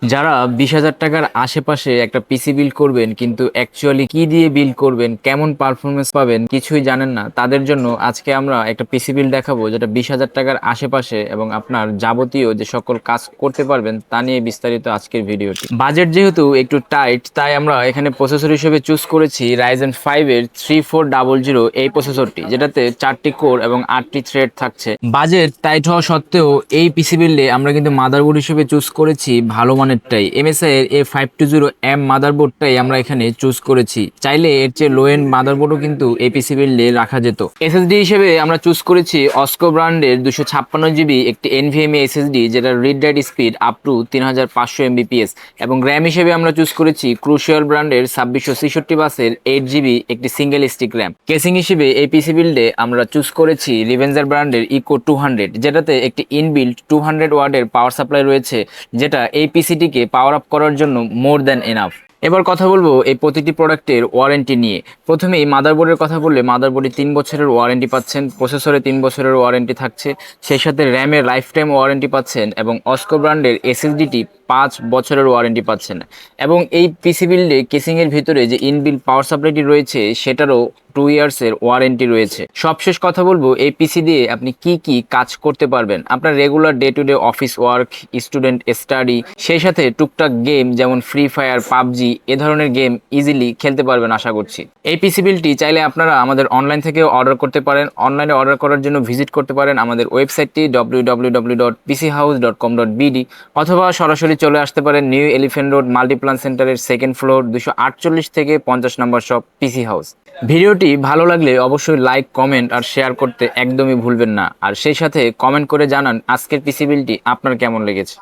যারা 20,000 টাকার আশেপাশে একটা পিসি বিল্ড করবেন কিন্তু অ্যাকচুয়ালি কি দিয়ে বিল্ড করবেন, কেমন পারফরমেন্স পাবেন কিছুই জানেন না, তাদের জন্য আজকে আমরা একটা পিসি বিল্ড দেখাবো যেটা 20,000 টাকার আশেপাশে এবং আপনার যাবতীয় যে সকল কাজ করতে পারবেন তা নিয়ে বিস্তারিত আজকের ভিডিওটি। বাজেট যেহেতু একটু টাইট, তাই আমরা এখানে প্রসেসর হিসেবে চুজ করেছি Ryzen 5 এর 3400 এই প্রসেসরটি, যেটাতে 4টি কোর এবং 8টি থ্রেড থাকছে। বাজেট টাইট হওয়া সত্ত্বেও এই পিসি বিল্ডে আমরা কিন্তু মাদারবোর্ড হিসেবে চুজ করেছি ভালো মানেরটাই, MSI এর A520M মাদারবোর্ডটাই আমরা এখানে চুজ করেছি। চাইলে এর চেয়ে লো এন্ড মাদারবোর্ডও কিন্তু এই পিসি বিল্ডে রাখা যেত। এসএসডি হিসেবে আমরা চুজ করেছি অস্কো ব্র্যান্ডের 256 GB একটি NVMe এসএসডি, যেটা read write speed up to 3500 MBPS, এবং র্যাম হিসেবে আমরা চুজ করেছি ক্রুশিয়াল ব্র্যান্ডের 2666 বাসের 8GB একটি সিঙ্গেল স্টিক র্যাম। কেসিং হিসেবে এই পিসি বিল্ডে আমরা চুজ করেছি রিভেঞ্জার ব্র্যান্ডের ইকো 200, যেটাতে একটি ইনবিল্ট 200 ওয়াটের পাওয়ার সাপ্লাই রয়েছে, যেটা এই পিসিটিকে পাওয়ার আপ করার জন্য মোর দ্যান এনাফ। এবার কথা বলবো এই প্রতিটি প্রোডাক্টের ওয়ারেন্টি নিয়ে। প্রথমেই মাদারবোর্ডের কথা বললে, মাদারবোর্ডে 3 বছরের ওয়ারেন্টি পাচ্ছেন, প্রসেসরে 3 বছরের ওয়ারেন্টি থাকছে, সেই সাথে র্যামের লাইফ টাইম ওয়ারেন্টি পাচ্ছেন, এবং অস্কো ব্র্যান্ডের এসএসডিটি 5 বছরের ওয়ারেন্টি পাচ্ছেন। এবং এই পিসি বিল্ডে কেসিংয়ের ভিতরে যে ইনবিল্ট পাওয়ার সাপ্লাইটি রয়েছে সেটারও 2 ইয়ার্সের ওয়ারেন্টি রয়েছে। সবশেষ কথা বলবো এই পিসি দিয়ে আপনি কি কি কাজ করতে পারবেন। আপনার regular day to day office work, student study, সেই সাথে টুকটাক গেম যেমন ফ্রি ফায়ার, পাবজি এ ধরনের গেম ইজিলি খেলতে পারবেন আশা করছি। এই পিসি বিল্ডটি চাইলে আপনারা আমাদের অনলাইন থেকেও অর্ডার করতে পারেন। অনলাইনে অর্ডার করার জন্য ভিজিট করতে পারেন আমাদের ওয়েবসাইটটি www.pchouse.com.bd, অথবা সরাসরি চলে আসতে পারেন নিউ এলিফ্যান্ট রোড মাল্টিপ্লান সেন্টারের 2nd ফ্লোর 248 থেকে 50 নম্বর শপ পিসি হাউস। ভিডিওটি ভালো লাগলে অবশ্যই লাইক, কমেন্ট আর শেয়ার করতে একদমই ভুলবেন না। আর সেই সাথে কমেন্ট করে জানান আজকের পিসি বিল্ডটি আপনার কেমন লেগেছে।